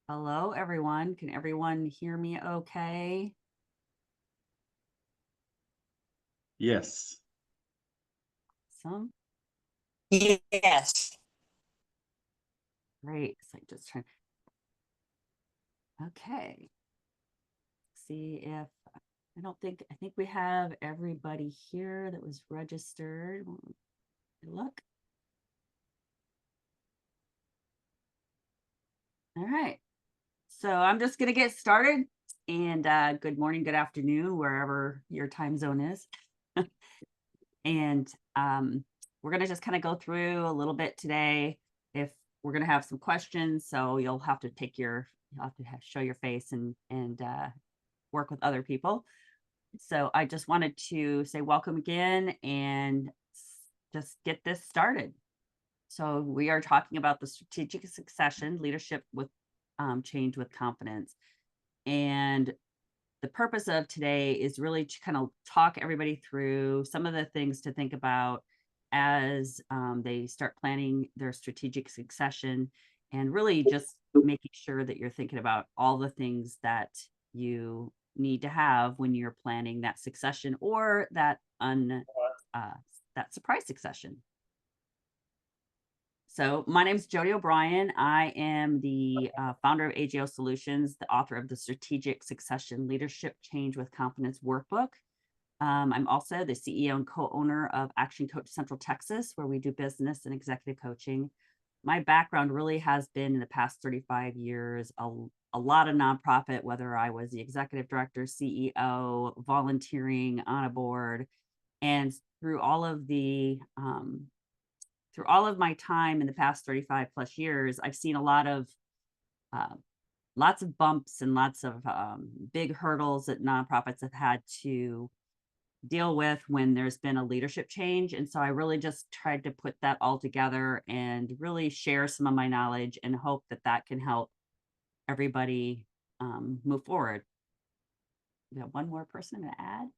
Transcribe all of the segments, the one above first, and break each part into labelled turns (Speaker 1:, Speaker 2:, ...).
Speaker 1: Hello, everyone. Can everyone hear me okay?
Speaker 2: Yes.
Speaker 1: Some
Speaker 3: Yes.
Speaker 1: great. So just trying. Okay. See if I think we have everybody here that was registered. Look. All right. So I'm just gonna get started. And good morning, good afternoon, wherever your time zone is. And we're going to just kind of go through a little bit today. If we're going to have some questions, so you'll have to show your face and work with other people. So I just wanted to say welcome again and just get this started. So we are talking about the strategic succession leadership with change with confidence. And the purpose of today is really to kind of talk everybody through some of the things to think about as they start planning their strategic succession, and really just making sure that you're thinking about all the things that you need to have when you're planning that succession or that that surprise succession. So my name is Jodee O'Brien. I am the founder of ActionCOACH, the author of the Strategic Succession Leadership Change with Confidence Workbook. I'm also the CEO and co-owner of ActionCOACH Central Texas, where we do business and executive coaching. My background really has been in the past 35 years, a lot of nonprofit, whether I was the executive director, CEO, volunteering on a board, and through all of my time in the past 35 plus years, I've seen a lot of lots of bumps and lots of big hurdles that nonprofits have had to deal with when there's been a leadership change. And so I really just tried to put that all together and really share some of my knowledge and hope that that can help everybody move forward. We have one more person I'm going to add.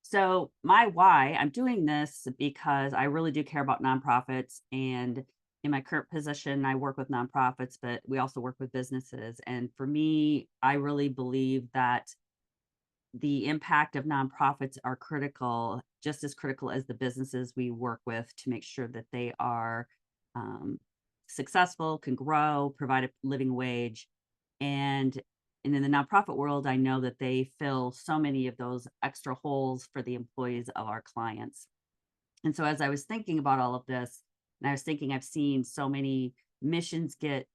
Speaker 1: So my why, I'm doing this because I really do care about nonprofits. And in my current position, I work with nonprofits, but we also work with businesses. And for me, I really believe that the impact of nonprofits are critical, just as critical as the businesses we work with, to make sure that they are successful, can grow, provide a living wage. And in the nonprofit world, I know that they fill so many of those extra holes for the employees of our clients. And so as I was thinking about all of this, and I was thinking, I've seen so many missions get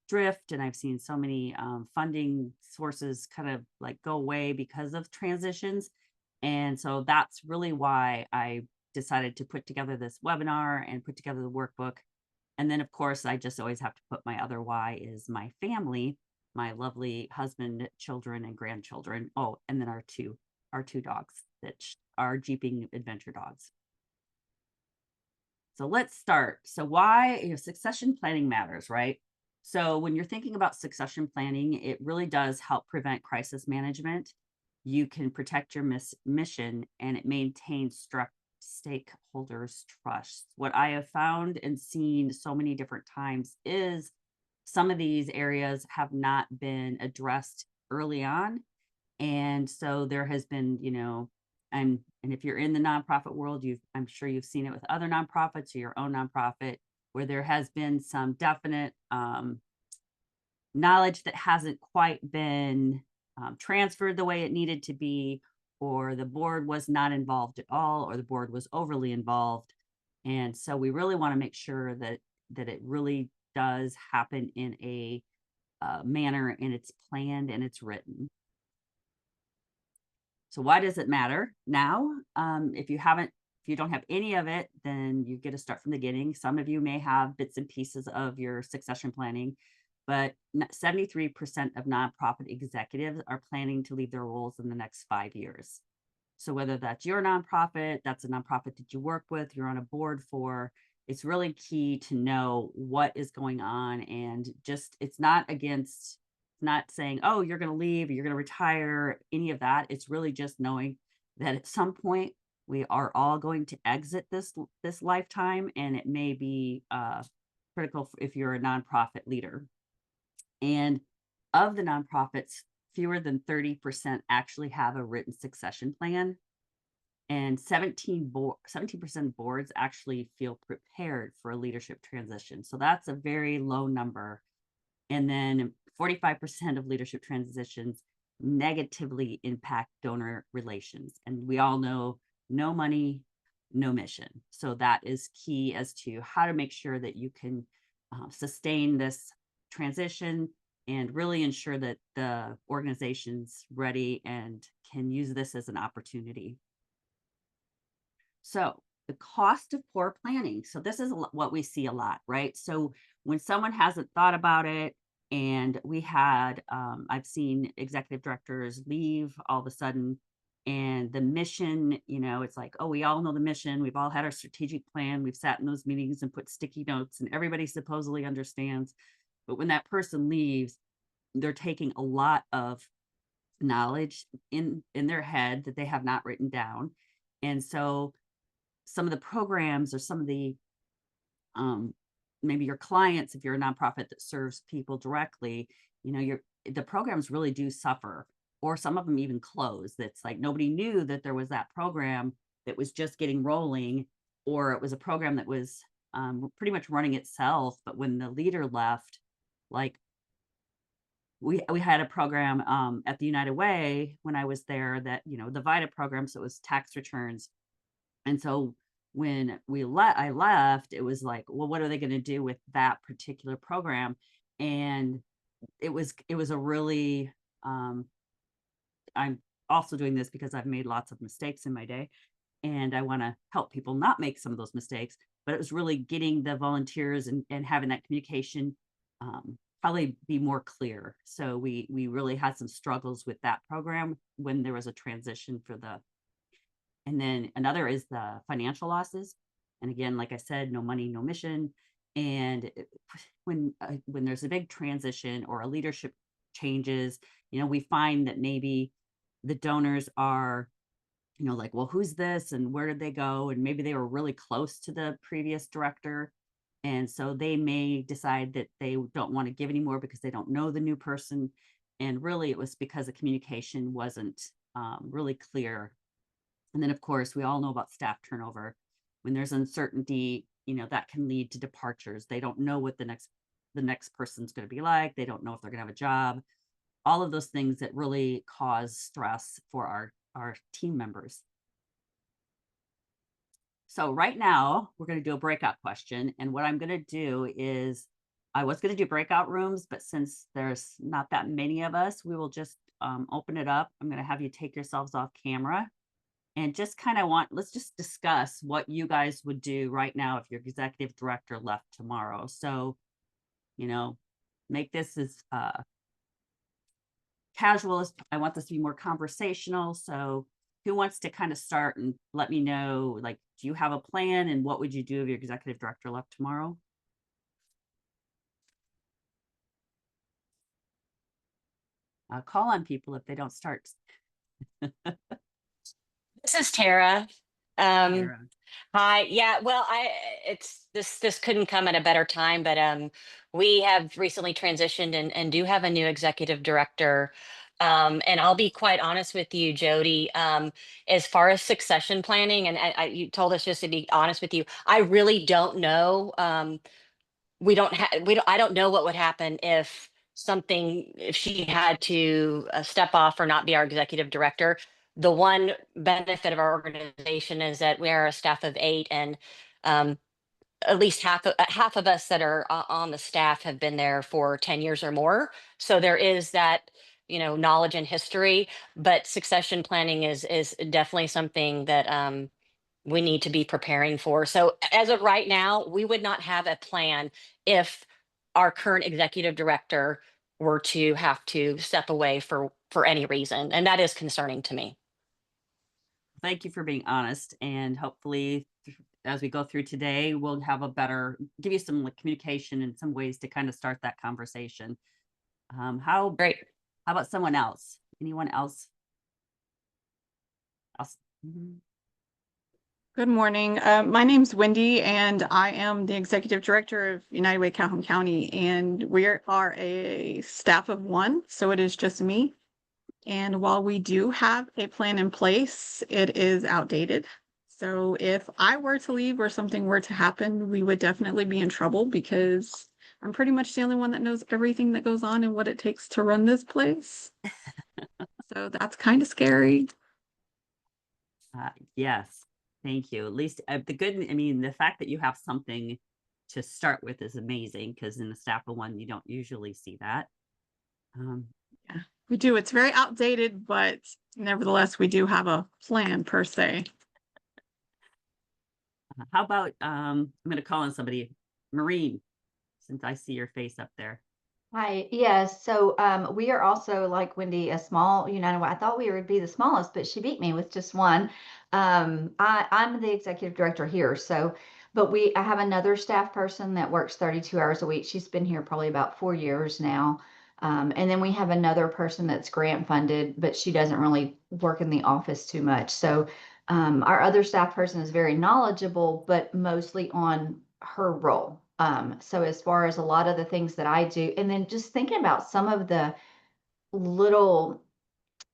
Speaker 1: drift, and I've seen so many funding sources kind of like go away because of transitions. And so that's really why I decided to put together this webinar and put together the workbook. And then, of course, I just always have to put my other why is my family, my lovely husband, children, and grandchildren. Oh, and then our two dogs that are Jeeping adventure dogs. So let's start. So why succession planning matters, right? So when you're thinking about succession planning, it really does help prevent crisis management. You can protect your mission, and it maintains stakeholders' trust. What I have found and seen so many different times is some of these areas have not been addressed early on. And so there has been, and if you're in the nonprofit world, I'm sure you've seen it with other nonprofits or your own nonprofit, where there has been some definite knowledge that hasn't quite been transferred the way it needed to be, or the board was not involved at all, or the board was overly involved. And so we really want to make sure that it really does happen in a manner, and it's planned and it's written. So why does it matter now? If you don't have any of it, then you get to start from the beginning. Some of you may have bits and pieces of your succession planning, but 73% of nonprofit executives are planning to leave their roles in the next 5 years. So whether that's your nonprofit, that's a nonprofit that you work with, you're on a board for, it's really key to know what is going on. And just, it's not saying, oh, you're going to leave, or you're going to retire, any of that. It's really just knowing that at some point we are all going to exit this lifetime, and it may be critical if you're a nonprofit leader. And of the nonprofits, fewer than 30% actually have a written succession plan. And 17% of boards actually feel prepared for a leadership transition. So that's a very low number. And then 45% of leadership transitions negatively impact donor relations. And we all know no money, no mission. So that is key as to how to make sure that you can sustain this transition and really ensure that the organization's ready and can use this as an opportunity. So the cost of poor planning. So this is what we see a lot, right? So when someone hasn't thought about it, and we had, I've seen executive directors leave all of a sudden, and the mission, you know, it's like, oh, we all know the mission. We've all had our strategic plan. We've sat in those meetings and put sticky notes, and everybody supposedly understands. But when that person leaves, they're taking a lot of knowledge in their head that they have not written down. And so some of the programs or some of the maybe your clients, if you're a nonprofit that serves people directly, you know, the programs really do suffer, or some of them even close. That's like nobody knew that there was that program that was just getting rolling, or it was a program that was pretty much running itself. But when the leader left, like we had a program at the United Way when I was there that, you know, the VITA program, so it was tax returns. And so when I left, it was like, well, what are they going to do with that particular program? And it was a really, I'm also doing this because I've made lots of mistakes in my day, and I want to help people not make some of those mistakes. But it was really getting the volunteers and having that communication probably be more clear. So we really had some struggles with that program when there was a transition for the. And then another is the financial losses. And again, like I said, no money, no mission. And when there's a big transition or a leadership changes, you know, we find that maybe the donors are, you know, like, well, who's this and where did they go? And maybe they were really close to the previous director. And so they may decide that they don't want to give anymore because they don't know the new person. And really it was because the communication wasn't really clear. And then, of course, we all know about staff turnover. When there's uncertainty, you know, that can lead to departures. They don't know what the next person's going to be like. They don't know if they're going to have a job. All of those things that really cause stress for our team members. So right now, we're going to do a breakout question. And what I'm going to do is, I was going to do breakout rooms, but since there's not that many of us, we will just open it up. I'm going to have you take yourselves off camera. And just kind of let's just discuss what you guys would do right now if your executive director left tomorrow. So, you know, make this as casual as I want this to be more conversational. So who wants to kind of start and let me know, like, do you have a plan and what would you do if your executive director left tomorrow? Call on people if they don't start.
Speaker 3: This is Tara.
Speaker 1: Tara.
Speaker 3: Hi. Yeah, well, this couldn't come at a better time, but we have recently transitioned and do have a new executive director. And I'll be quite honest with you, Jodee, as far as succession planning, and you told us just to be honest with you, I really don't know. I don't know what would happen if she had to step off or not be our executive director. The one benefit of our organization is that we are a staff of 8, and at least half of us that are on the staff have been there for 10 years or more. So there is that, you know, knowledge and history, but succession planning is definitely something that we need to be preparing for. So as of right now, we would not have a plan if our current executive director were to have to step away for any reason. And that is concerning to me.
Speaker 1: Thank you for being honest, and hopefully as we go through today, we'll have give you some like communication and some ways to kind of start that conversation.
Speaker 3: Great.
Speaker 1: How about someone else? Anyone else? Mhm.
Speaker 4: Good morning. My name's Wendy, and I am the Executive Director of United Way Calhoun County, and we are a staff of one, so it is just me. And while we do have a plan in place, it is outdated. So if I were to leave or something were to happen, we would definitely be in trouble because I'm pretty much the only one that knows everything that goes on and what it takes to run this place. So that's kind of scary.
Speaker 1: Yes, thank you. At least I mean, the fact that you have something to start with is amazing because in the staff of one, you don't usually see that.
Speaker 4: Yeah, we do. It's very outdated, but nevertheless, we do have a plan per se.
Speaker 1: How about, I'm going to call on somebody, Maureen, since I see your face up there.
Speaker 5: Hi, yes. So we are also like Wendy, a small United Way. I thought we would be the smallest, but she beat me with just one. I'm the executive director here. So, but I have another staff person that works 32 hours a week. She's been here probably about 4 years now. And then we have another person that's grant funded, but she doesn't really work in the office too much. So our other staff person is very knowledgeable, but mostly on her role. So as far as a lot of the things that I do, and then just thinking about some of the little,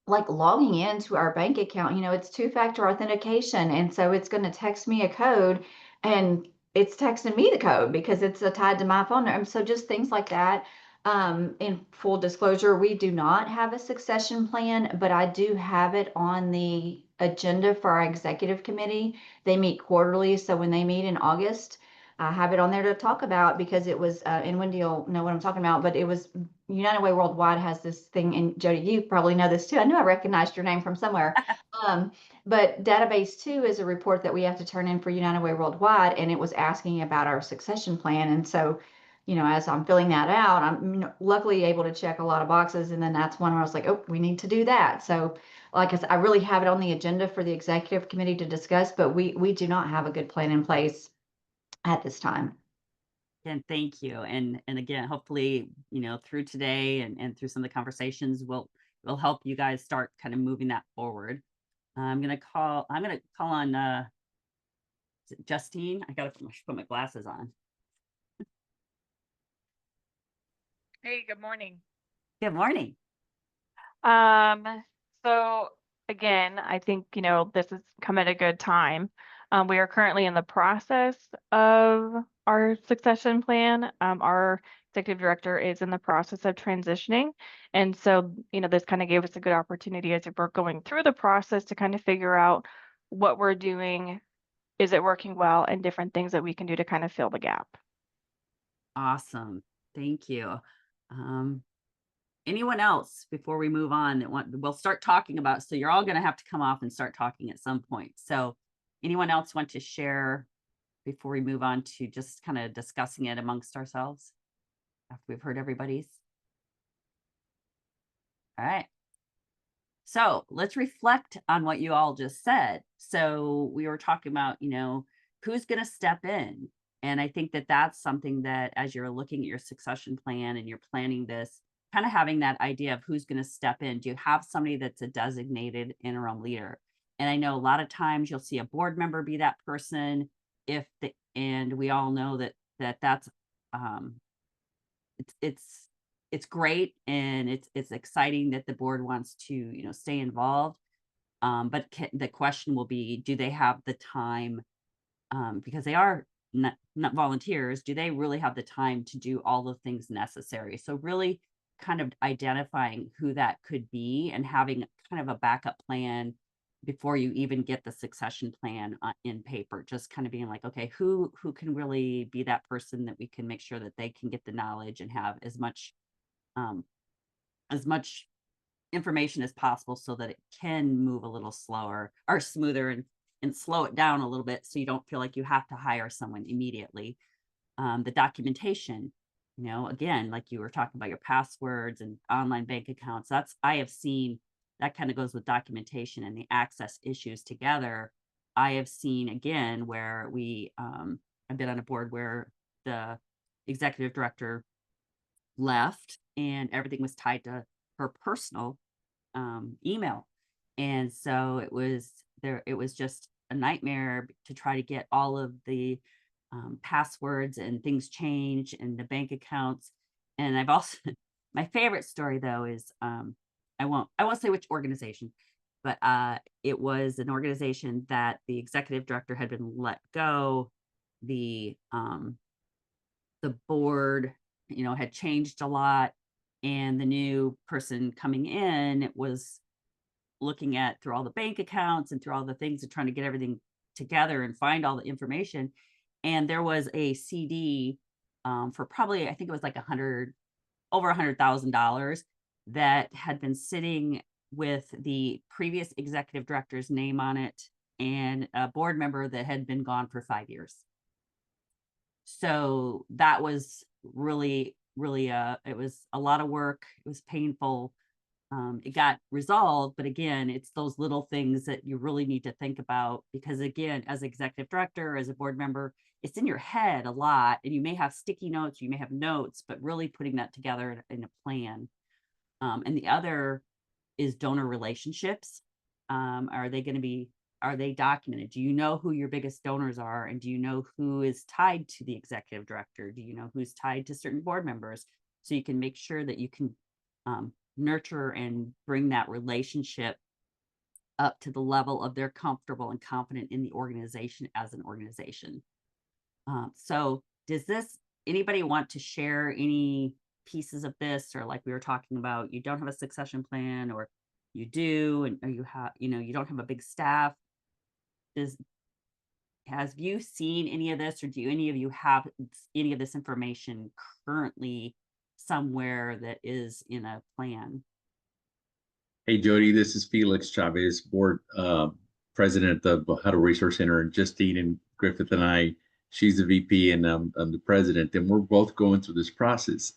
Speaker 5: like logging into our bank account, it's two-factor authentication. And so it's going to text me a code and it's texting me the code because it's tied to my phone number. So just things like that. In full disclosure, we do not have a succession plan, but I do have it on the agenda for our executive committee. They meet quarterly. So when they meet in August, I have it on there to talk about because it was, and Wendy will know what I'm talking about, but it was United Way Worldwide has this thing, and Jodee, you probably know this too. I knew I recognized your name from somewhere. But database 2 is a report that we have to turn in for United Way Worldwide, and it was asking about our succession plan. And so, as I'm filling that out, I'm luckily able to check a lot of boxes. And then that's one where I was like, oh, we need to do that. So like I said, I really have it on the agenda for the executive committee to discuss, but we do not have a good plan in place at this time.
Speaker 1: And thank you. And again, hopefully, through today and through some of the conversations will help you guys start kind of moving that forward. I'm gonna call on is it Justine. I gotta put my glasses on.
Speaker 6: Hey, good morning.
Speaker 1: Good morning.
Speaker 6: So again, I think, this has come at a good time. We are currently in the process of our succession plan. Our executive director is in the process of transitioning. And so, this kind of gave us a good opportunity as we're going through the process to kind of figure out what we're doing, is it working well, and different things that we can do to kind of fill the gap.
Speaker 1: Awesome. Thank you. Anyone else before we move on that we'll start talking about, so you're all going to have to come off and start talking at some point. So anyone else want to share before we move on to just kind of discussing it amongst ourselves after we've heard everybody's? All right. So let's reflect on what you all just said. So we were talking about, who's going to step in. And I think that that's something that as you're looking at your succession plan and you're planning this, kind of having that idea of who's going to step in. Do you have somebody that's a designated interim leader? And I know a lot of times you'll see a board member be that person and we all know that's it's great and it's exciting that the board wants to stay involved, but the question will be, do they have the time, because they are not volunteers, do they really have the time to do all the things necessary? So really kind of identifying who that could be and having kind of a backup plan before you even get the succession plan in paper, just kind of being like, okay, who can really be that person that we can make sure that they can get the knowledge and have as much information as possible so that it can move a little slower or smoother and slow it down a little bit so you don't feel like you have to hire someone immediately. The documentation, again, like you were talking about your passwords and online bank accounts, I have seen that kind of goes with documentation and the access issues together. I have seen again where I've been on a board where the executive director left and everything was tied to her personal email. And so it was just a nightmare to try to get all of the passwords and things changed and the bank accounts. And I've also, my favorite story though is, I won't say which organization, but it was an organization that the executive director had been let go. The board, had changed a lot, and the new person coming in was looking at through all the bank accounts and through all the things and trying to get everything together and find all the information. And there was a CD for probably, I think it was like over $100,000 that had been sitting with the previous executive director's name on it and a board member that had been gone for 5 years. So that was really, it was a lot of work. It was painful. It got resolved, but again, it's those little things that you really need to think about, because again, as executive director, as a board member, it's in your head a lot, and you may have sticky notes, you may have notes, but really putting that together in a plan. And the other is donor relationships. Are they documented? Do you know who your biggest donors are? And do you know who is tied to the executive director? Do you know who's tied to certain board members? So you can make sure that you can nurture and bring that relationship up to the level of they're comfortable and confident in the organization as an organization. So does anybody want to share any pieces of this, or like we were talking about, you don't have a succession plan, or you do, or you have, you don't have a big staff. Have you seen any of this, or do any of you have any of this information currently somewhere that is in a plan?
Speaker 2: Hey, Jodee, this is Felix Chavez, board president of the Huddle Resource Center, and Justine and Griffith and I, she's the VP and I'm the president, and we're both going through this process.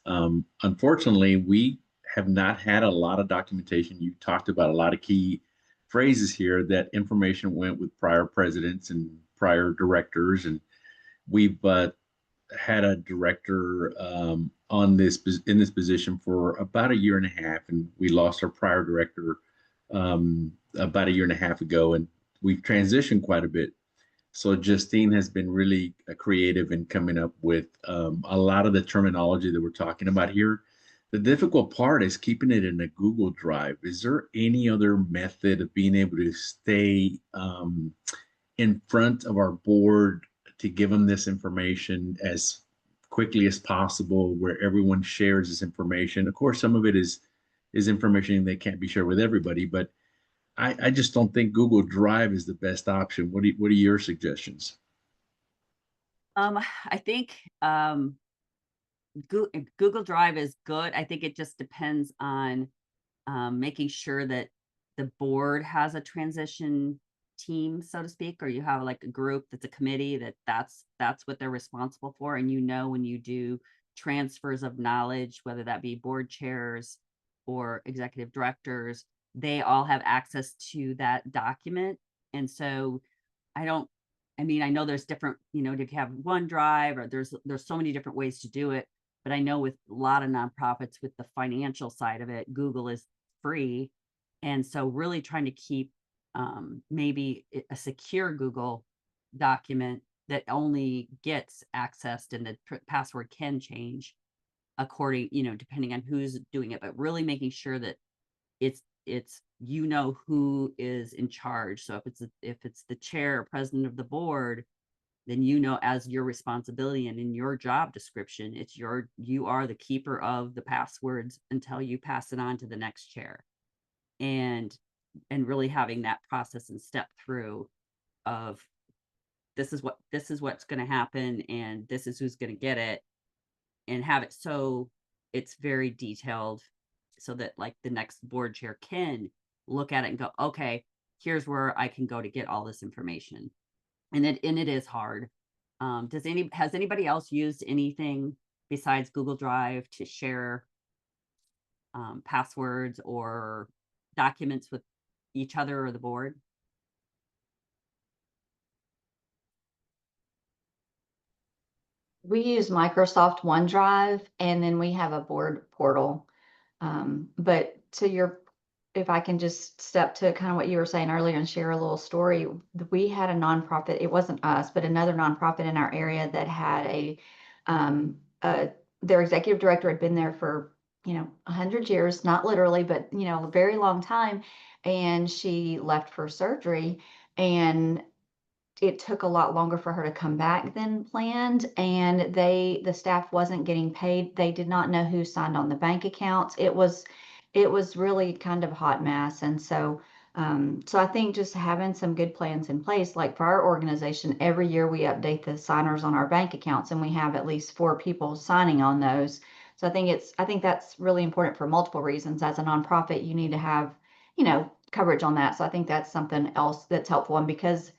Speaker 2: Unfortunately, we have not had a lot of documentation. You talked about a lot of key phrases here. That information went with prior presidents and prior directors, and we've had a director in this position for about 1.5 years, and we lost our prior director about 1.5 years ago, and we've transitioned quite a bit. So Justine has been really creative in coming up with a lot of the terminology that we're talking about here. The difficult part is keeping it in a Google Drive. Is there any other method of being able to stay in front of our board to give them this information as quickly as possible, where everyone shares this information? Of course, some of it is information that can't be shared with everybody, but I just don't think Google Drive is the best option. What are your suggestions?
Speaker 1: I think Google Drive is good. I think it just depends on making sure that the board has a transition team, so to speak, or you have like a group that's a committee that's what they're responsible for. And when you do transfers of knowledge, whether that be board chairs or executive directors, they all have access to that document. And so I know there's different, if you have OneDrive, or there's so many different ways to do it. But I know with a lot of nonprofits, with the financial side of it, Google is free. And so really trying to keep maybe a secure Google document that only gets accessed, and the password can change according, depending on who's doing it, but really making sure that it's who is in charge. So if it's the chair or president of the board, then as your responsibility and in your job description, you are the keeper of the passwords until you pass it on to the next chair. And really having that process and step through of this is what's going to happen, and this is who's going to get it, and have it so it's very detailed, so that like the next board chair can look at it and go, okay, here's where I can go to get all this information. And it is hard. Has anybody else used anything besides Google Drive to share passwords or documents with each other or the board?
Speaker 5: We use Microsoft OneDrive, and then we have a board portal. But to your if I can just step to kind of what you were saying earlier and share a little story, we had a nonprofit. It wasn't us, but another nonprofit in our area that had their executive director had been there for 100 years, not literally, but a very long time, and she left for surgery, and it took a lot longer for her to come back than planned, and the staff wasn't getting paid. They did not know who signed on the bank accounts. It was really kind of a hot mess. And so I think just having some good plans in place, like for our organization, every year we update the signers on our bank accounts, and we have at least 4 people signing on those. So I think that's really important for multiple reasons. As a nonprofit, you need to have coverage on that. So I think that's something else that's helpful. And because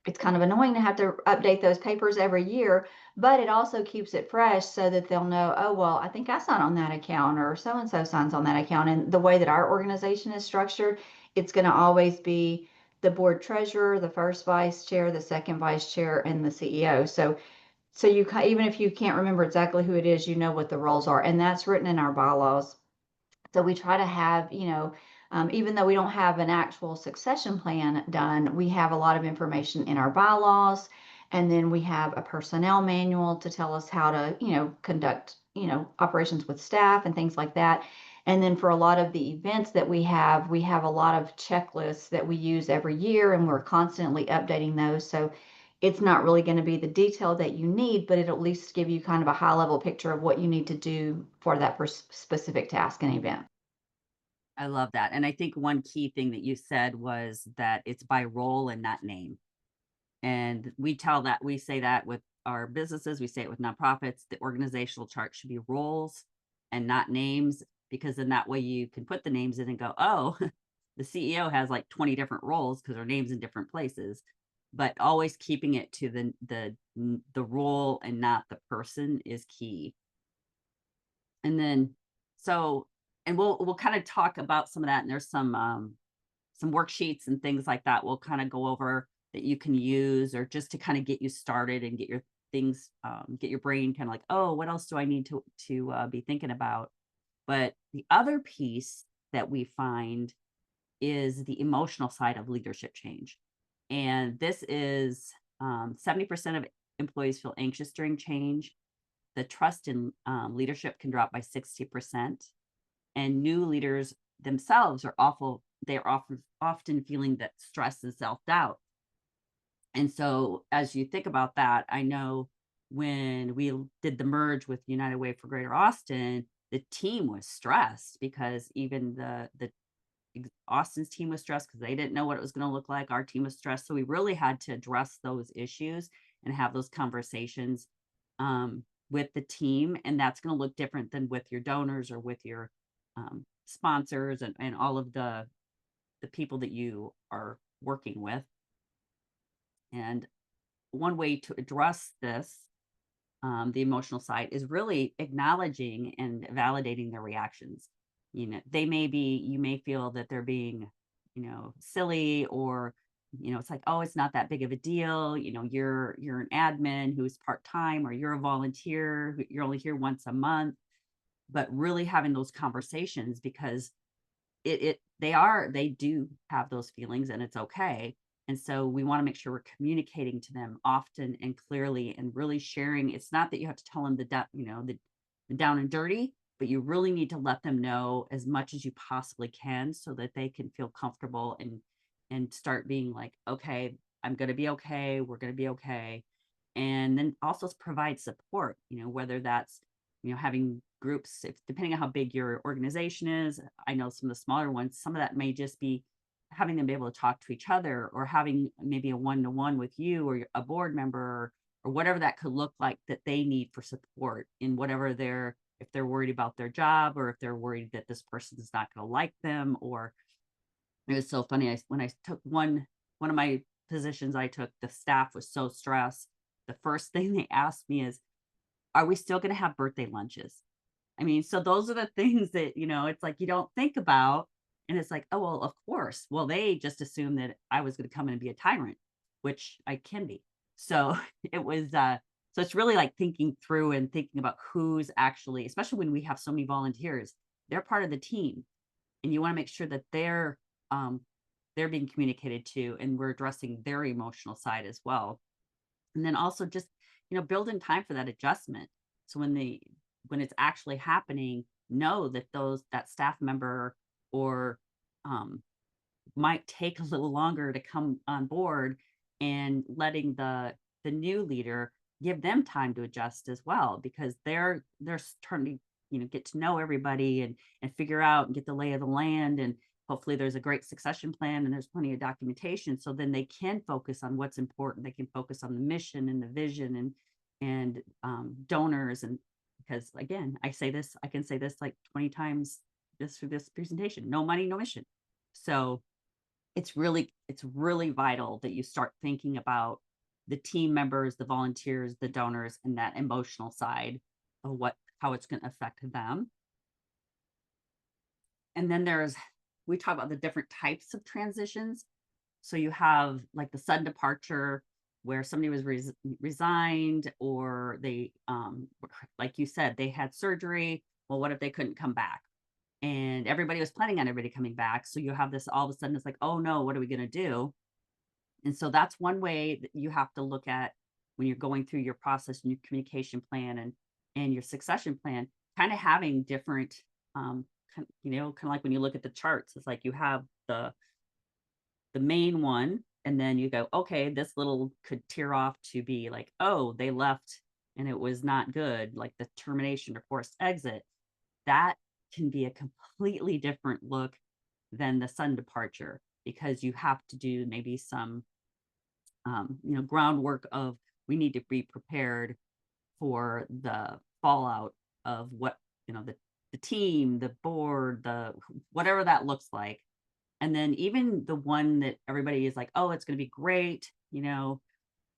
Speaker 5: it's kind of annoying to have to update those papers every year, but it also keeps it fresh so that they'll know, oh, well, I think I sign on that account, or so-and-so signs on that account. And the way that our organization is structured, it's going to always be the board treasurer, the first vice chair, the second vice chair, and the CEO. So you even if you can't remember exactly who it is, you know what the roles are, and that's written in our bylaws. So we try to have, even though we don't have an actual succession plan done, we have a lot of information in our bylaws. And then we have a personnel manual to tell us how to, conduct, operations with staff and things like that. And then for a lot of the events that we have a lot of checklists that we use every year, and we're constantly updating those. So it's not really going to be the detail that you need, but it'll at least give you kind of a high level picture of what you need to do for that specific task and event.
Speaker 1: I love that. And I think one key thing that you said was that it's by role and not name. And we say that with our businesses, we say it with nonprofits. The organizational chart should be roles and not names, because then that way you can put the names in and go, oh, the CEO has like 20 different roles because her name's in different places. But always keeping it to the role and not the person is key. And then and we'll kind of talk about some of that, and there's some worksheets and things like that we'll kind of go over that you can use, or just to kind of get you started and get your things, get your brain kind of like, oh, what else do I need to be thinking about? But the other piece that we find is the emotional side of leadership change. And this is 70% of employees feel anxious during change. The trust in leadership can drop by 60%. And new leaders themselves are often feeling that stress and self-doubt. And so as you think about that, I know when we did the merge with United Way for Greater Austin, the team was stressed, because even the Austin's team was stressed because they didn't know what it was going to look like. Our team was stressed. So we really had to address those issues and have those conversations with the team. And that's going to look different than with your donors or with your sponsors and all of the people that you are working with. And one way to address this, the emotional side, is really acknowledging and validating their reactions. You may feel that they're being, silly, or, it's like, oh, it's not that big of a deal. You're an admin who's part-time, or you're a volunteer, you're only here once a month. But really having those conversations, because they do have those feelings, and it's okay. And so we want to make sure we're communicating to them often and clearly, and really sharing. It's not that you have to tell them the down and dirty, but you really need to let them know as much as you possibly can, so that they can feel comfortable and start being like, okay, I'm going to be okay. We're going to be okay. And then also provide support, whether that's, having groups, depending on how big your organization is. I know some of the smaller ones, some of that may just be having them be able to talk to each other, or having maybe a one-to-one with you or a board member, or whatever that could look like, that they need for support in whatever if they're worried about their job, or if they're worried that this person is not going to like them. Or it was so funny. When I took one of my positions I took, the staff was so stressed. The first thing they asked me is, are we still going to have birthday lunches? I mean, so those are the things that, it's like you don't think about. And it's like, oh, well, of course. Well, they just assumed that I was going to come in and be a tyrant, which I can be. So it was, so it's really like thinking through and thinking about who's actually, especially when we have so many volunteers, they're part of the team. and you want to make sure that they're being communicated to, and we're addressing their emotional side as well. And then also just, build in time for that adjustment. So when it's actually happening, know that that staff member or might take a little longer to come on board, and letting the new leader give them time to adjust as well, because they're starting to get to know everybody and figure out and get the lay of the land, and hopefully there's a great succession plan and there's plenty of documentation, so then they can focus on what's important. They can focus on the mission and the vision and donors. And because again, I can say this like 20 times through this presentation: no money, no mission. So it's really vital that you start thinking about the team members, the volunteers, the donors, and that emotional side of how it's going to affect them. And then we talk about the different types of transitions. So you have like the sudden departure, where somebody was resigned, or they, like you said, they had surgery. Well, what if they couldn't come back? And everybody was planning on everybody coming back. So you have this, all of a sudden it's like, oh no, what are we going to do? And so that's one way that you have to look at when you're going through your process and your communication plan and your succession plan, kind of having different, kind of like when you look at the charts, it's like you have the main one, and then you go, okay, this little could tear off to be like, oh, they left and it was not good, like the termination or forced exit. That can be a completely different look than the sudden departure, because you have to do maybe some groundwork of, we need to be prepared for the fallout of what, the team, the board, whatever that looks like. And then even the one that everybody is like, oh, it's going to be great.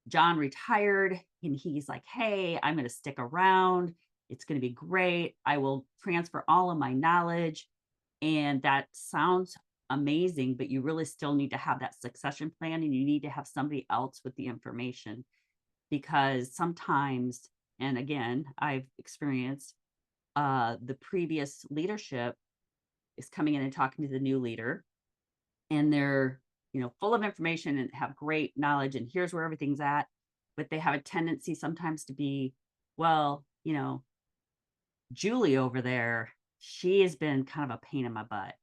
Speaker 1: John retired and he's like, hey, I'm going to stick around. It's going to be great. I will transfer all of my knowledge. And that sounds amazing, but you really still need to have that succession plan, and you need to have somebody else with the information, because sometimes, and again, I've experienced the previous leadership is coming in and talking to the new leader, and they're, full of information and have great knowledge, and here's where everything's at. But they have a tendency sometimes to be, well, Julie over there, she has been kind of a pain in my butt,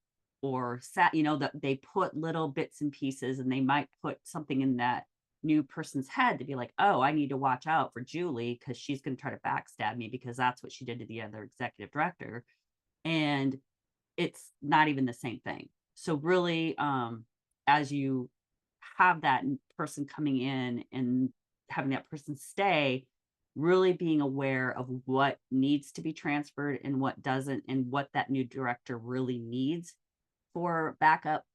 Speaker 1: or that they put little bits and pieces, and they might put something in that new person's head to be like, oh, I need to watch out for Julie because she's going to try to backstab me, because that's what she did to the other executive director. And it's not even the same thing. So really, as you have that person coming in and having that person stay, really being aware of what needs to be transferred and what doesn't, and what that new director really needs for backup,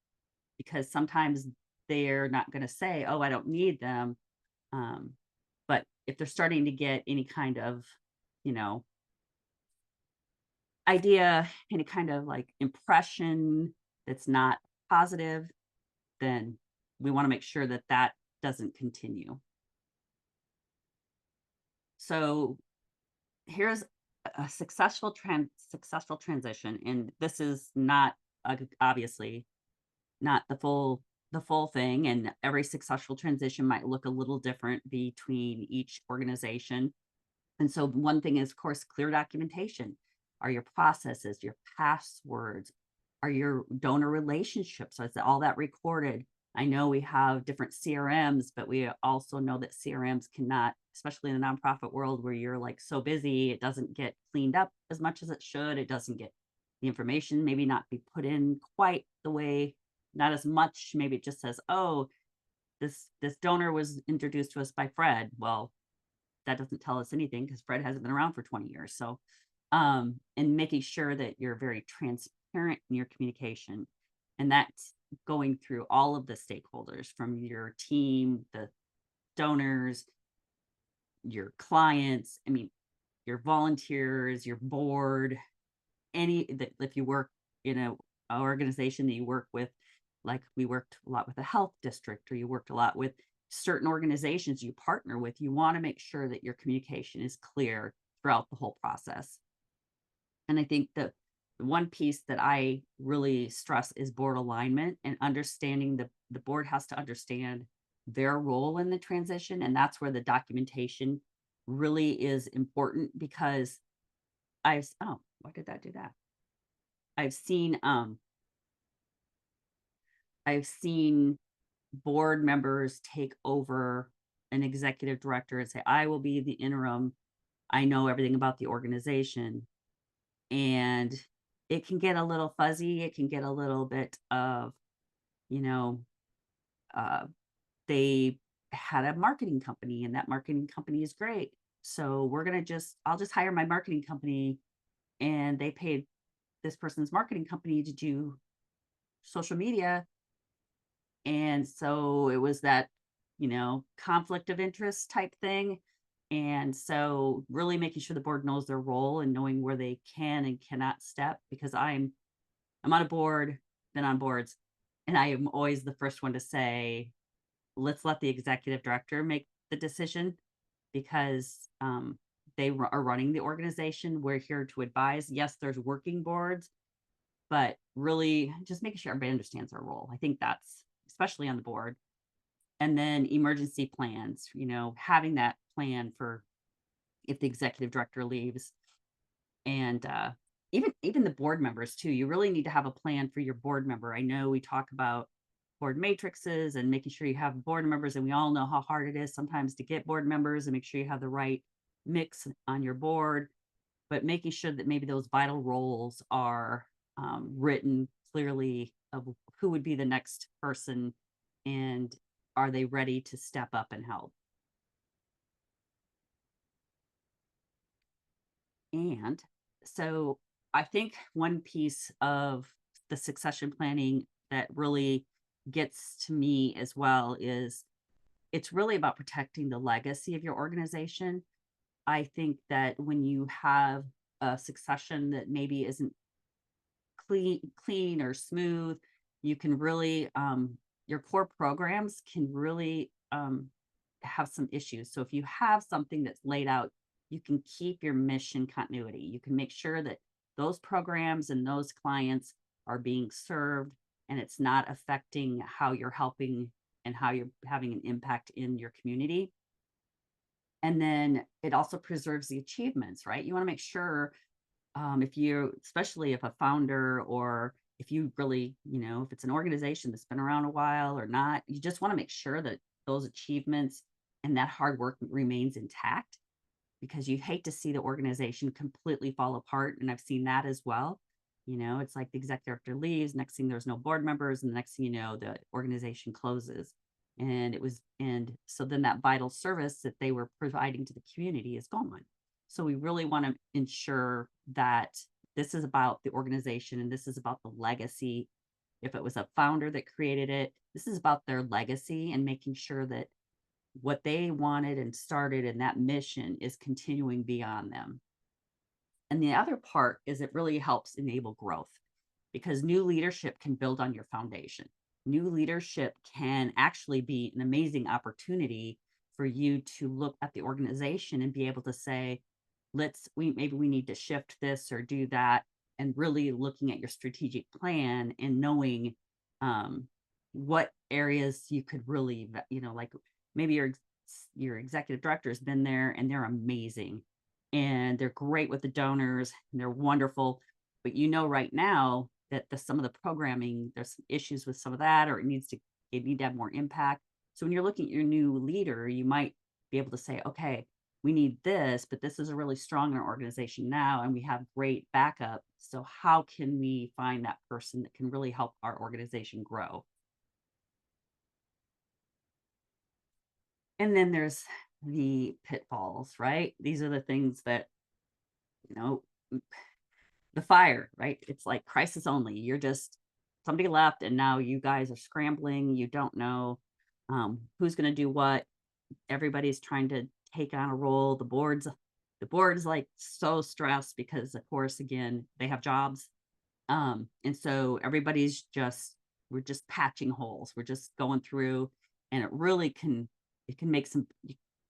Speaker 1: because sometimes they're not going to say, oh, I don't need them. But if they're starting to get any kind of, idea, any kind of like impression that's not positive, then we want to make sure that that doesn't continue. So here's a successful transition, and this is not obviously not the full thing, and every successful transition might look a little different between each organization. And so one thing is, of course, clear documentation. Are your processes, your passwords, are your donor relationships? So is all that recorded? I know we have different CRMs, but we also know that CRMs cannot, especially in the nonprofit world where you're like so busy, it doesn't get cleaned up as much as it should. It doesn't get the information, maybe not be put in quite the way, not as much. Maybe it just says, oh, this donor was introduced to us by Fred. Well, that doesn't tell us anything because Fred hasn't been around for 20 years. So, and making sure that you're very transparent in your communication, and that's going through all of the stakeholders, from your team, the donors, your clients, your volunteers, your board, if you work in an organization that you work with, like we worked a lot with a health district, or you worked a lot with certain organizations you partner with, you want to make sure that your communication is clear throughout the whole process. And I think that one piece that I really stress is board alignment and understanding the board has to understand their role in the transition. And that's where the documentation really is important, because oh, why did that do that? I've seen board members take over an executive director and say, I will be the interim. I know everything about the organization. And it can get a little fuzzy. It can get a little bit of, you know, they had a marketing company and that marketing company is great. So I'll just hire my marketing company, and they paid this person's marketing company to do social media. And so it was that, conflict of interest type thing. And so really making sure the board knows their role and knowing where they can and cannot step, because I'm on a board, been on boards, and I am always the first one to say, let's let the executive director make the decision, because they are running the organization. We're here to advise. Yes, there's working boards, but really just making sure everybody understands their role. I think that's especially on the board. And then emergency plans, having that plan for if the executive director leaves. And even the board members too, you really need to have a plan for your board member. I know we talk about board matrices and making sure you have board members, and we all know how hard it is sometimes to get board members and make sure you have the right mix on your board, but making sure that maybe those vital roles are written clearly of who would be the next person, and are they ready to step up and help. And so I think one piece of the succession planning that really gets to me as well is it's really about protecting the legacy of your organization. I think that when you have a succession that maybe isn't clean or smooth, you can really, your core programs can really have some issues. So if you have something that's laid out, you can keep your mission continuity. You can make sure that those programs and those clients are being served, and it's not affecting how you're helping and how you're having an impact in your community. And then it also preserves the achievements, right? You want to make sure especially if a founder, or if you really, if it's an organization that's been around a while or not, you just want to make sure that those achievements and that hard work remains intact, because you hate to see the organization completely fall apart. And I've seen that as well. It's like the executive director leaves, next thing there's no board members, and the next thing you know, the organization closes. And so then that vital service that they were providing to the community is gone. So we really want to ensure that this is about the organization and this is about the legacy. If it was a founder that created it, this is about their legacy and making sure that what they wanted and started and that mission is continuing beyond them. And the other part is it really helps enable growth, because new leadership can build on your foundation. New leadership can actually be an amazing opportunity for you to look at the organization and be able to say, maybe we need to shift this or do that, and really looking at your strategic plan and knowing what areas you could really, like maybe your executive director has been there and they're amazing and they're great with the donors and they're wonderful, but right now that some of the programming, there's some issues with some of that, or it need to have more impact. So when you're looking at your new leader, you might be able to say, okay, we need this, but this is a really strong organization now, and we have great backup. So how can we find that person that can really help our organization grow? And then there's the pitfalls, right? These are the things that, the fire, right? It's like crisis only. Somebody left and now you guys are scrambling. You don't know who's going to do what. Everybody's trying to take on a role. The board's like so stressed because of course, again, they have jobs. And so we're just patching holes. We're just going through, and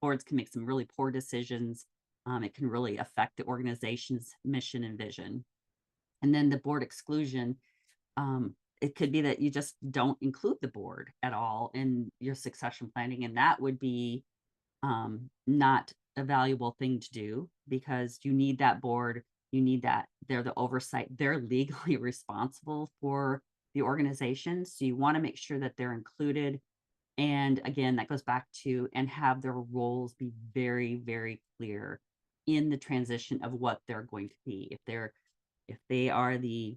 Speaker 1: boards can make some really poor decisions. It can really affect the organization's mission and vision. And then the board exclusion, it could be that you just don't include the board at all in your succession planning, and that would be not a valuable thing to do, because you need that board, you need that, they're the oversight, they're legally responsible for the organization. So you want to make sure that they're included. And again, that goes back to, and have their roles be very, very clear in the transition of what they're going to be. If they are the,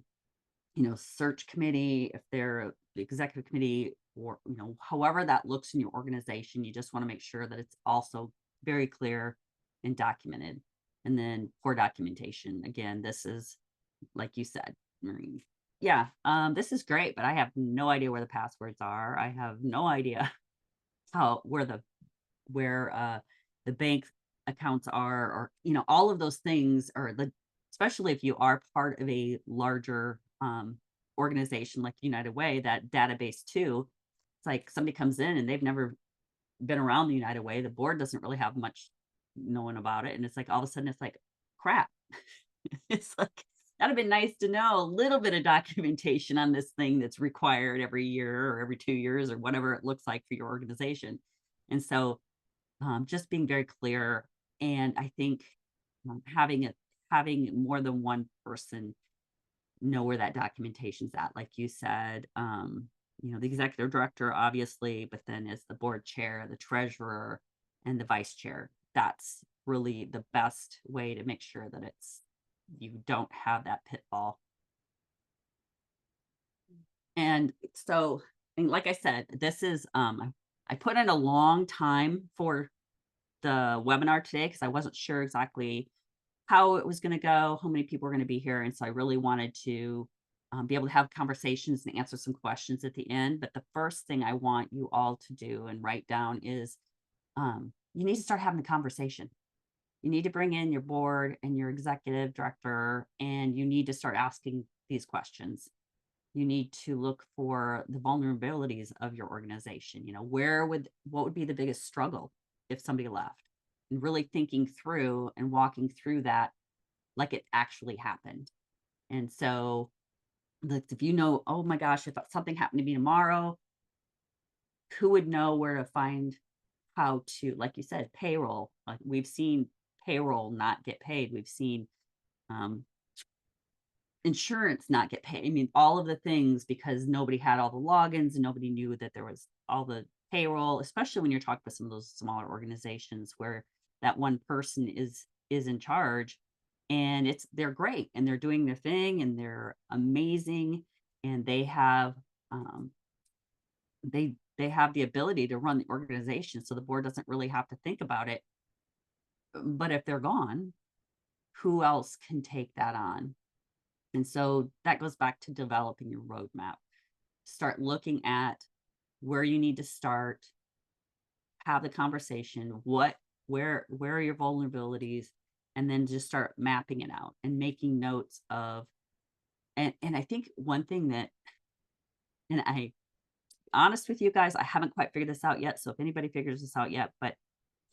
Speaker 1: search committee, if they're the executive committee, or, however that looks in your organization, you just want to make sure that it's also very clear and documented. And then for documentation, again, this is, like you said, Maureen. Yeah, this is great, but I have no idea where the passwords are. I have no idea where the bank accounts are, or all of those things, or especially if you are part of a larger organization like United Way, that database too. It's like somebody comes in and they've never been around the United Way. The board doesn't really have much knowing about it, and it's like all of a sudden it's like crap. It's like, that'd have been nice to know a little bit of documentation on this thing that's required every year or every 2 years or whatever it looks like for your organization. And so just being very clear. And I think having more than one person know where that documentation's at, like you said, the executive director, obviously, but then as the board chair, the treasurer, and the vice chair. That's really the best way to make sure that you don't have that pitfall. And so, and like I said, this is, I put in a long time for the webinar today because I wasn't sure exactly how it was going to go, how many people were going to be here. And so I really wanted to be able to have conversations and answer some questions at the end. But the first thing I want you all to do and write down is you need to start having a conversation. You need to bring in your board and your executive director, and you need to start asking these questions. You need to look for the vulnerabilities of your organization. What would be the biggest struggle if somebody left? And really thinking through and walking through that like it actually happened. And so, like, if oh my gosh, if something happened to me tomorrow, who would know where to find how to, like you said, payroll. Like, we've seen payroll not get paid. We've seen insurance not get paid. I mean, all of the things, because nobody had all the logins and nobody knew that there was all the payroll, especially when you're talking about some of those smaller organizations where that one person is in charge, and they're great and they're doing their thing and they're amazing, and they have they have the ability to run the organization, so the board doesn't really have to think about it. But if they're gone, who else can take that on? And so that goes back to developing your roadmap. Start looking at where you need to start, have the conversation, where are your vulnerabilities, and then just start mapping it out and making notes of, and I think one thing that, and I, honest with you guys, I haven't quite figured this out yet. So if anybody figures this out yet, but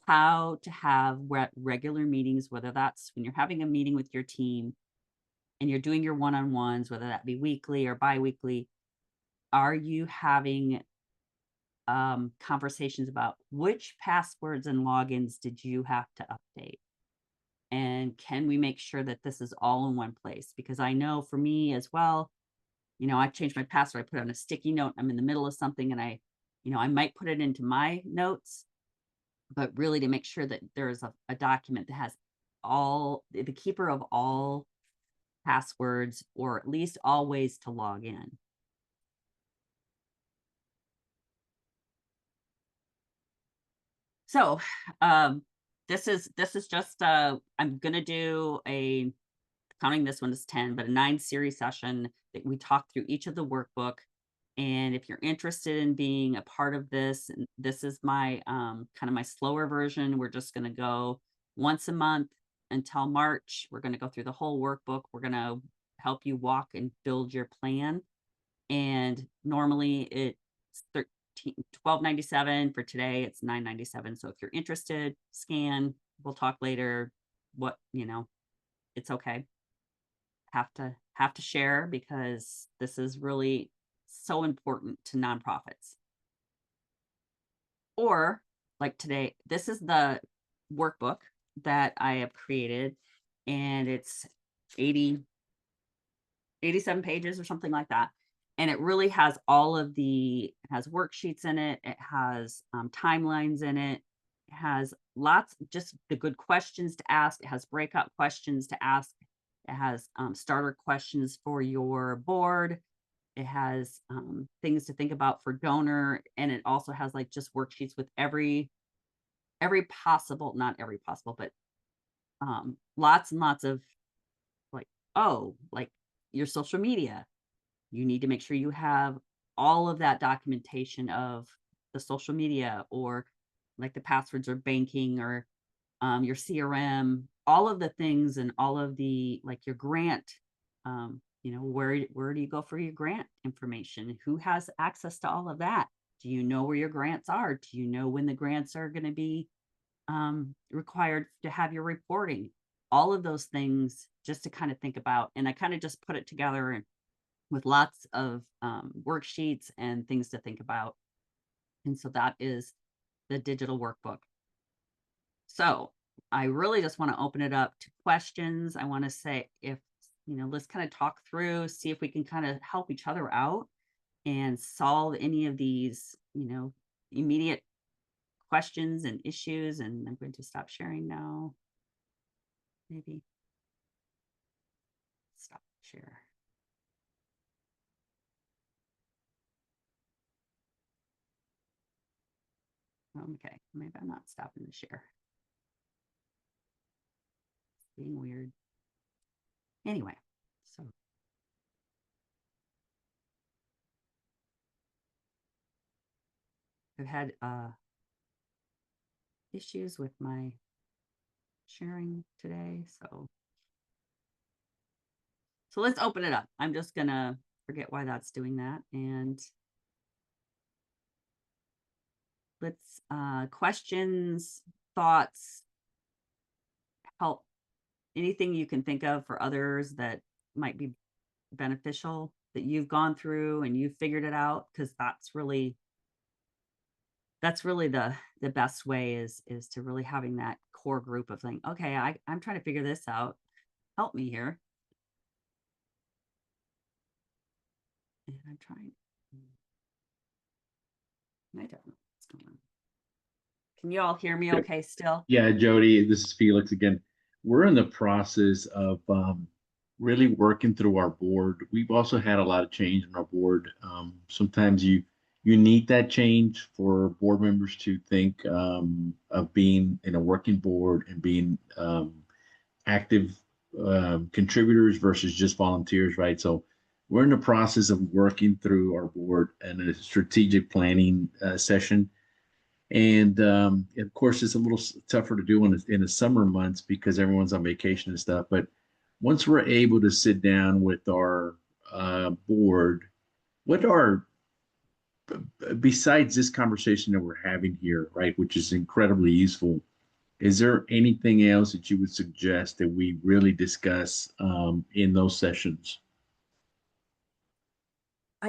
Speaker 1: how to have regular meetings, whether that's when you're having a meeting with your team and you're doing your one-on-ones, whether that be weekly or bi-weekly, are you having conversations about which passwords and logins did you have to update? And can we make sure that this is all in one place? Because I know for me as well, I changed my password, I put it on a sticky note, I'm in the middle of something, and I might put it into my notes, but really to make sure that there's a document that has the keeper of all passwords, or at least all ways to log in. So this is just I'm gonna do counting this one as 10, but a 9 series session that we talk through each of the workbook. And if you're interested in being a part of this, and this is my kind of my slower version, we're just going to go once a month until March. We're going to go through the whole workbook. We're going to help you walk and build your plan. And normally it's $12.97. For today, it's $9.97. So if you're interested, scan. We'll talk later. It's okay. Have have to share because this is really so important to nonprofits. Or like today, this is the workbook that I have created, and it's 87 pages or something like that. And it really has it has worksheets in it. It has timelines in it. It has lots, just the good questions to ask. It has breakout questions to ask. It has starter questions for your board. It has things to think about for donor. And it also has like just worksheets with every possible, not every possible, but lots and lots of like, like your social media. You need to make sure you have all of that documentation of the social media, or like the passwords or banking, or your CRM, all of the things, and all of the, like your grant, where do you go for your grant information? Who has access to all of that? Do you know where your grants are? Do you know when the grants are going to be required to have your reporting? All of those things just to kind of think about. And I kind of just put it together with lots of worksheets and things to think about. And so that is the digital workbook. So I really just want to open it up to questions. I want to say, let's kind of talk through, see if we can kind of help each other out and solve any of these, immediate questions and issues. And I'm going to stop sharing now. Maybe stop share. Okay, maybe I'm not stopping the share. It's being weird. Anyway, so I've had issues with my sharing today, so let's open it up. I'm just gonna forget why that's doing that, and let's questions, thoughts, help, anything you can think of for others that might be beneficial that you've gone through and you've figured it out, because that's really the best way is to really having that core group of saying, okay, I'm trying to figure this out. Help me here. And I'm trying. I don't know what's going on. Can you all hear me okay still?
Speaker 2: Yeah, Jodee, this is Felix again. We're in the process of really working through our board. We've also had a lot of change in our board. Sometimes you need that change for board members to think of being in a working board and being active contributors versus just volunteers, right? So we're in the process of working through our board and a strategic planning session. And of course, it's a little tougher to do in the summer months because everyone's on vacation and stuff. But once we're able to sit down with our board, what are, besides this conversation that we're having here, right, which is incredibly useful, is there anything else that you would suggest that we really discuss in those sessions?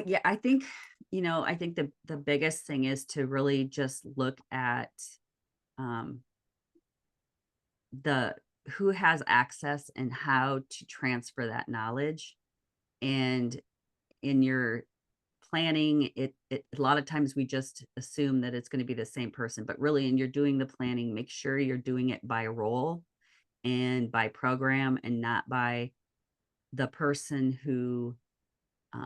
Speaker 1: Yeah, I think, I think the biggest thing is to really just look at the who has access and how to transfer that knowledge. And in your planning, it a lot of times we just assume that it's going to be the same person, but really, and you're doing the planning, make sure you're doing it by role and by program, and not by the person who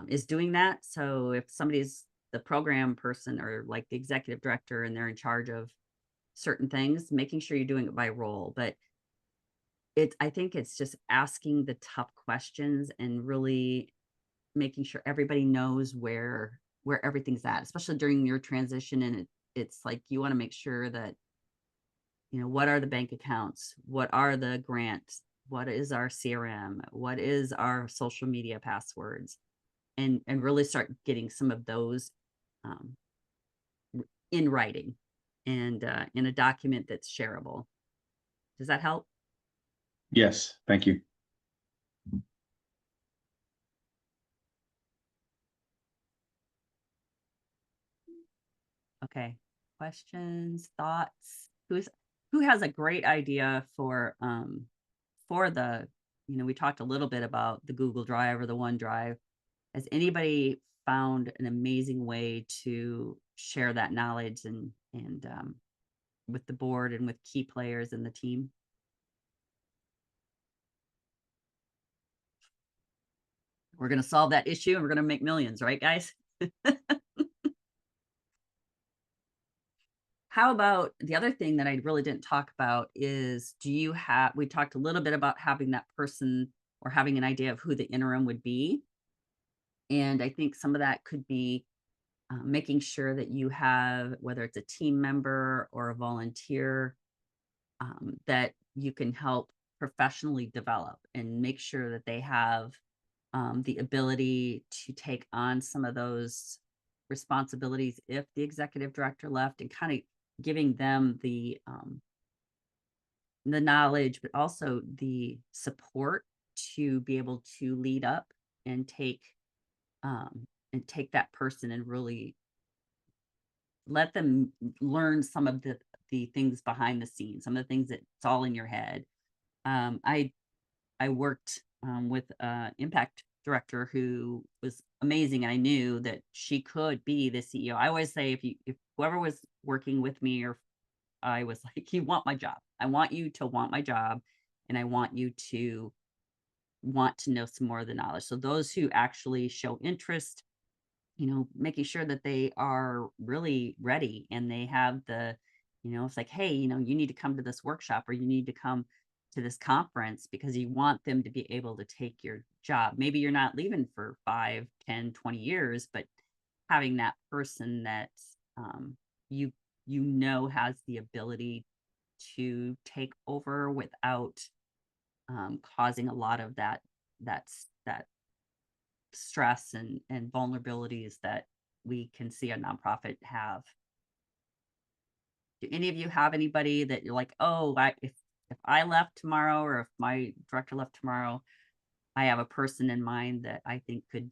Speaker 1: is doing that. So if somebody's the program person or like the executive director and they're in charge of certain things, making sure you're doing it by role. But I think it's just asking the tough questions and really making sure everybody knows where everything's at, especially during your transition. And it's like, you want to make sure that, what are the bank accounts? What are the grants? What is our CRM? What is our social media passwords? And really start getting some of those in writing and in a document that's shareable. Does that help?
Speaker 2: Yes, thank you.
Speaker 1: Okay. Questions, thoughts? Who has a great idea for the, we talked a little bit about the Google Drive or the OneDrive. Has anybody found an amazing way to share that knowledge and with the board and with key players in the team? We're going to solve that issue and we're going to make millions, right, guys? How about the other thing that I really didn't talk about is, we talked a little bit about having that person or having an idea of who the interim would be. And I think some of that could be making sure that you have, whether it's a team member or a volunteer, that you can help professionally develop and make sure that they have the ability to take on some of those responsibilities if the executive director left, and kind of giving them the knowledge, but also the support to be able to lead up and take that person and really let them learn some of the things behind the scenes, some of the things that's all in your head. I worked with impact director who was amazing. I knew that she could be the CEO. I always say, if whoever was working with me, or I was like, you want my job. I want you to want my job, and I want you to want to know some more of the knowledge. So those who actually show interest, making sure that they are really ready and they have the, it's like, hey, you need to come to this workshop, or you need to come to this conference, because you want them to be able to take your job. Maybe you're not leaving for 5, 10, 20 years, but having that person that has the ability to take over without causing a lot of that stress and vulnerabilities that we can see a nonprofit have. Do any of you have anybody that you're like, oh, if I left tomorrow, or if my director left tomorrow, I have a person in mind that I think could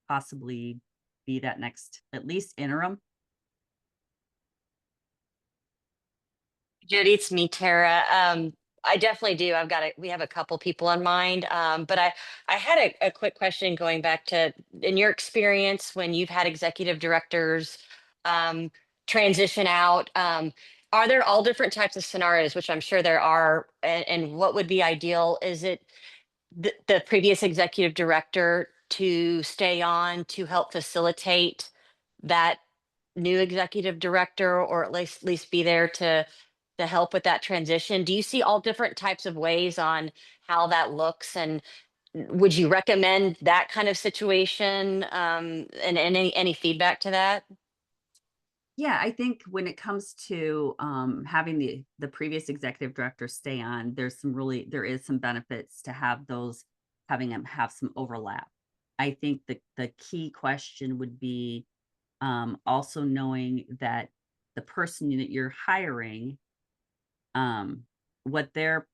Speaker 1: possibly be that next, at least interim?
Speaker 3: Jodee, it's me, Tara. I definitely do. We have a couple people in mind. But I had a quick question going back to, in your experience, when you've had executive directors transition out, are there all different types of scenarios, which I'm sure there are, and what would be ideal? Is it the previous executive director to stay on to help facilitate that new executive director, or at least be there to help with that transition? Do you see all different types of ways on how that looks, and would you recommend that kind of situation? And any feedback to that?
Speaker 1: Yeah, I think when it comes to having the previous executive director stay on, there is some benefits to having them have some overlap. I think the key question would be also knowing that the person that you're hiring, what their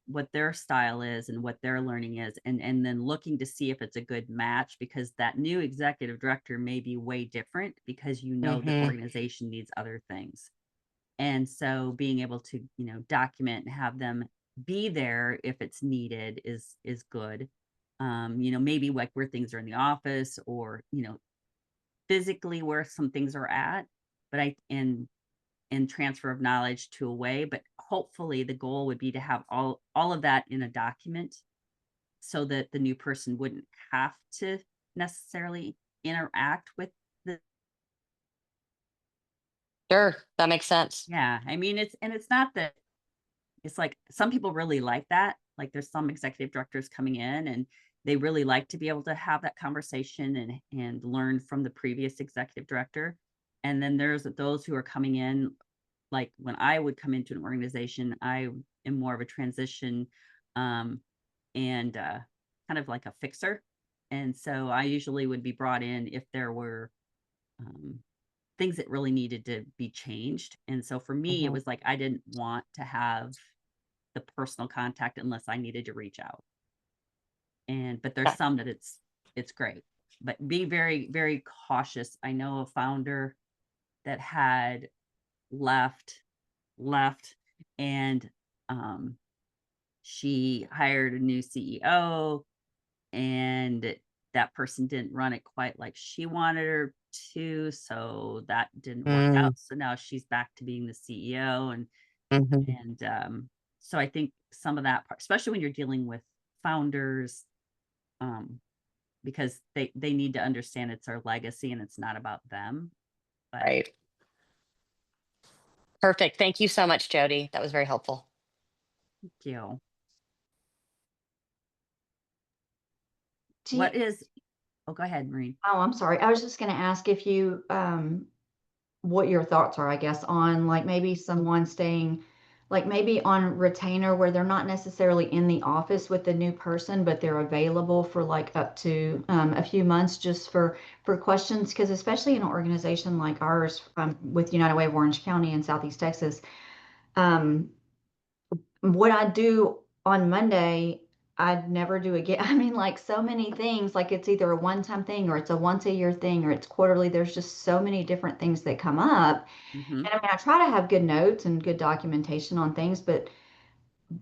Speaker 1: style is and what their learning is, and then looking to see if it's a good match, because that new executive director may be way different, because the organization needs other things. And so being able to document and have them be there if it's needed is good. Maybe like where things are in the office, or physically where some things are at, but and transfer of knowledge to a way. But hopefully the goal would be to have all of that in a document, so that the new person wouldn't have to necessarily interact with the.
Speaker 3: Sure, that makes sense.
Speaker 1: Yeah, I mean, it's not that, it's like some people really like that. Like there's some executive directors coming in and they really like to be able to have that conversation and learn from the previous executive director. And then there's those who are coming in, like when I would come into an organization, I am more of a transition and kind of like a fixer. And so I usually would be brought in if there were things that really needed to be changed. And so for me, it was like, I didn't want to have the personal contact unless I needed to reach out. But there's some that it's great, but be very, very cautious. I know a founder that had left, and she hired a new CEO, and that person didn't run it quite like she wanted her to, so that didn't work out. So now she's back to being the CEO, and so I think some of that part, especially when you're dealing with founders, because they need to understand it's our legacy and it's not about them. But
Speaker 3: Right. Perfect. Thank you so much, Jodee. That was very helpful.
Speaker 1: thank you.
Speaker 5: Do
Speaker 1: What
Speaker 5: you-
Speaker 1: is, oh, go ahead, Maureen.
Speaker 5: Oh, I'm sorry. I was just going to ask if you, what your thoughts are, I guess, on like maybe someone staying, like maybe on retainer where they're not necessarily in the office with the new person, but they're available for like up to a few months just for questions. Because especially in an organization like ours, with United Way of Orange County in Southeast Texas, what I do on Monday, I'd never do again. I mean, like so many things, like it's either a one-time thing or it's a once-a-year thing or it's quarterly. There's just so many different things that come up.
Speaker 1: Mhm.
Speaker 5: And I mean, I try to have good notes and good documentation on things, but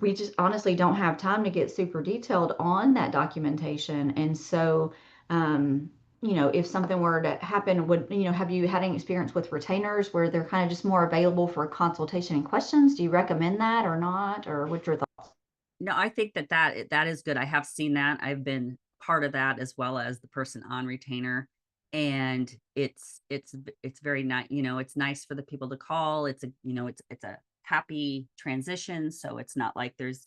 Speaker 5: we just honestly don't have time to get super detailed on that documentation. And so, if something were to happen, have you had any experience with retainers where they're kind of just more available for consultation and questions? Do you recommend that or not? Or what's your thoughts?
Speaker 1: No, I think that is good. I have seen that. I've been part of that as well as the person on retainer. And it's very nice, it's nice for the people to call. It's a happy transition. So it's not like there's,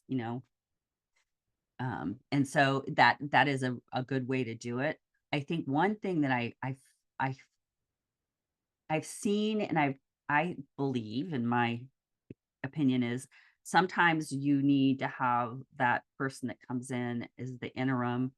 Speaker 1: and so that is a good way to do it. I think one thing that I've seen, and I believe, in my opinion, is sometimes you need to have that person that comes in as the interim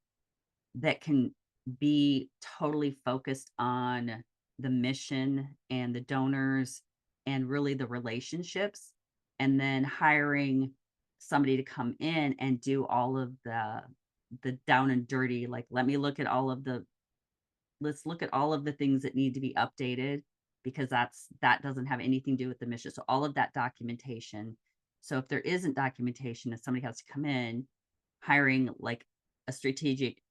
Speaker 1: that can be totally focused on the mission and the donors and really the relationships, and then hiring somebody to come in and do all of the down and dirty, like let's look at all of the things that need to be updated, because that doesn't have anything to do with the mission. So all of that documentation. So if there isn't documentation, if somebody has to come in, hiring like a strategic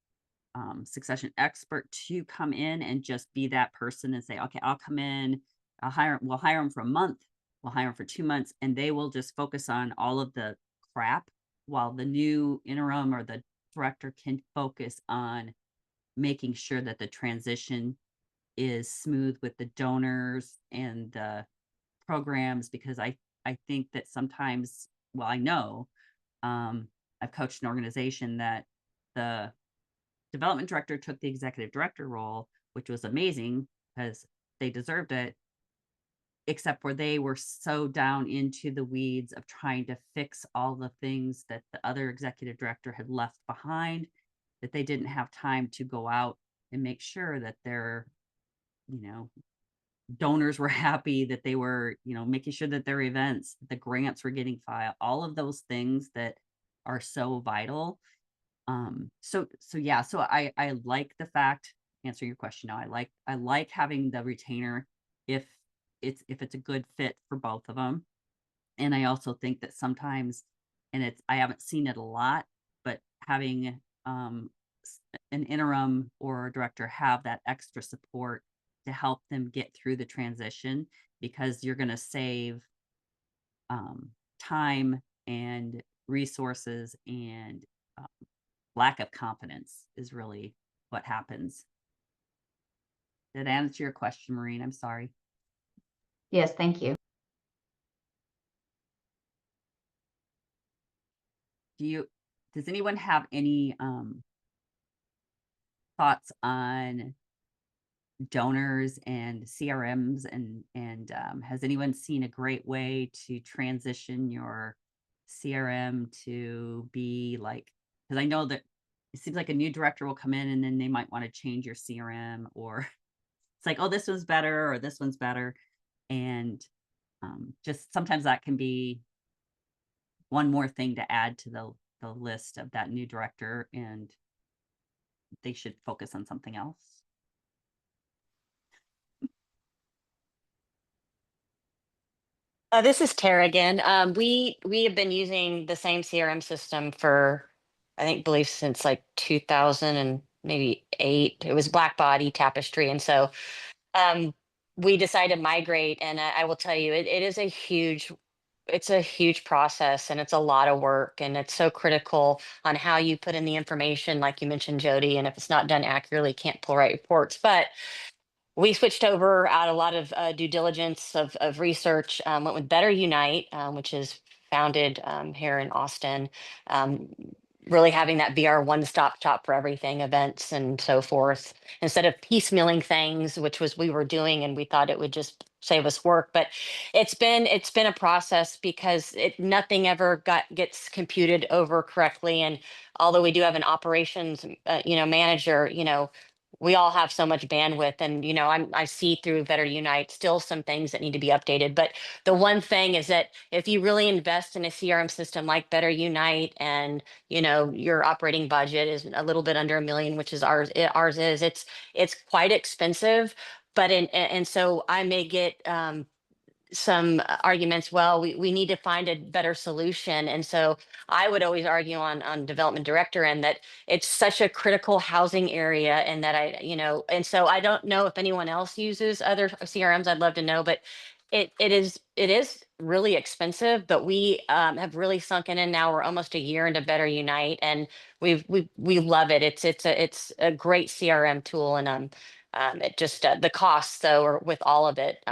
Speaker 1: succession expert to come in and just be that person and say, okay, I'll come in, we'll hire them for a month, we'll hire them for 2 months, and they will just focus on all of the crap, while the new interim or the director can focus on making sure that the transition is smooth with the donors and the programs. Because I think that sometimes, well, I know, I've coached an organization that the development director took the executive director role, which was amazing because they deserved it, except where they were so down into the weeds of trying to fix all the things that the other executive director had left behind, that they didn't have time to go out and make sure that their, donors were happy, that they were, making sure that their events, the grants were getting filed, all of those things that are so vital. So yeah, so I like the fact, answering your question now, I like having the retainer if it's a good fit for both of them. And I also think that sometimes, and I haven't seen it a lot, but having an interim or a director have that extra support to help them get through the transition, because you're going to save time and resources, and lack of confidence is really what happens. Did I answer your question, Maureen? I'm sorry.
Speaker 5: Yes, thank you.
Speaker 1: Does anyone have any thoughts on donors and CRMs, and has anyone seen a great way to transition your CRM to be like, because I know that it seems like a new director will come in and then they might want to change your CRM, or it's like, oh, this one's better or this one's better. And just sometimes that can be one more thing to add to the list of that new director, and they should focus on something else.
Speaker 3: This is Tara again. We have been using the same CRM system for, I think, believe since like 2000 and maybe 8. It was Black Body Tapestry, and so um, we decided to migrate. And I will tell you, it is a huge, it's a huge process, and it's a lot of work, and it's so critical on how you put in the information, like you mentioned, Jody. And if it's not done accurately, can't pull right reports. But we switched over out a lot of due diligence of research, went with Better Unite, which is founded here in Austin. Um, really having that be our one-stop shop for everything, events and so forth, instead of piecemealing things, which was we were doing, and we thought it would just save us work. But it's been a process, because nothing ever gets computed over correctly. And although we do have an operations manager, we all have so much bandwidth, and I see through Better Unite still some things that need to be updated. But the one thing is that if you really invest in a CRM system like Better Unite, and your operating budget is a little bit under $1 million, which is ours is, it's quite expensive. But and so I may get some arguments, well, we need to find a better solution. And so I would always argue on development director, and that it's such a critical housing area, and that and so I don't know if anyone else uses other CRMs. I'd love to know. But it is really expensive. But we have really sunken in now. We're almost a year into Better Unite, and we love it. It's a great CRM tool. And it just the costs, though, or with all of it,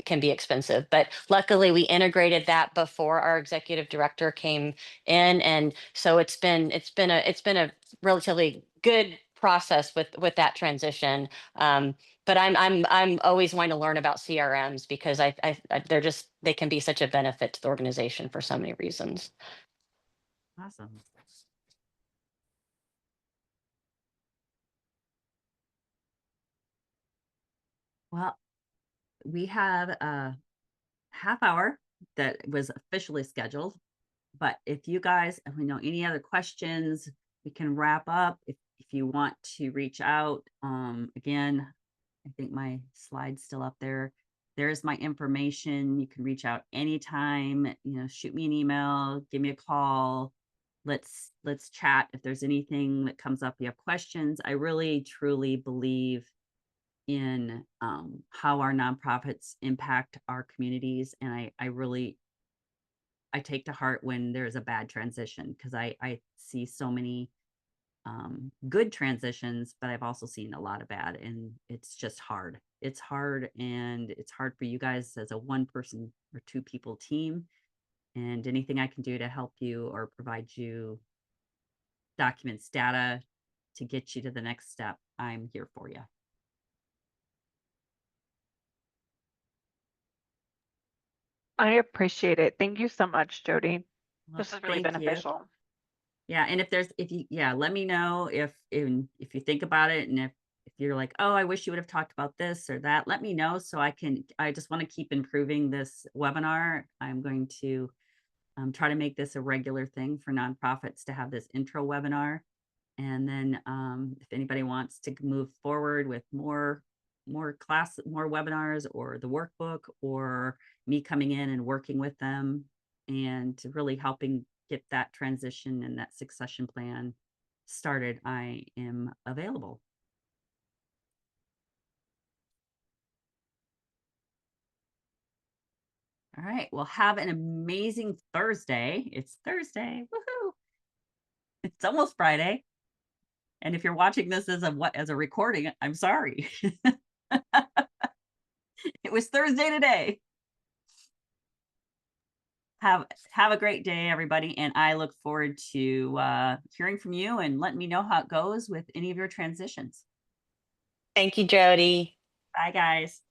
Speaker 3: can be expensive. But luckily, we integrated that before our executive director came in, and so it's been a relatively good process with that transition. But I'm always wanting to learn about CRMs, because they can be such a benefit to the organization for so many reasons.
Speaker 1: Awesome. Well, we have a half hour that was officially scheduled, but if you guys know any other questions, we can wrap up. If you want to reach out, again, I think my slide's still up there. There's my information. You can reach out anytime, shoot me an email, give me a call. Let's chat. If there's anything that comes up, you have questions. I really, truly believe in how our nonprofits impact our communities. And I take to heart when there's a bad transition, because I see so many good transitions, but I've also seen a lot of bad, and it's just hard. It's hard, and it's hard for you guys as a 1-person or 2-people team. And anything I can do to help you or provide you documents, data to get you to the next step, I'm here for you.
Speaker 6: I appreciate it. Thank you so much, Jodee.
Speaker 1: Well,
Speaker 6: This is really
Speaker 1: thank you.
Speaker 6: beneficial.
Speaker 1: Yeah, and let me know if you think about it, and if you're like, oh, I wish you would have talked about this or that, let me know, so I just want to keep improving this webinar. I'm going to try to make this a regular thing for nonprofits to have this intro webinar. And then if anybody wants to move forward with more webinars, or the workbook, or me coming in and working with them and really helping get that transition and that succession plan started, I am available. All right. Well, have an amazing Thursday. It's Thursday. Woohoo! It's almost Friday. And if you're watching this as a recording, I'm sorry. It was Thursday today. Have a great day, everybody. And I look forward to hearing from you and letting me know how it goes with any of your transitions.
Speaker 3: Thank you, Jody.
Speaker 1: Bye, guys.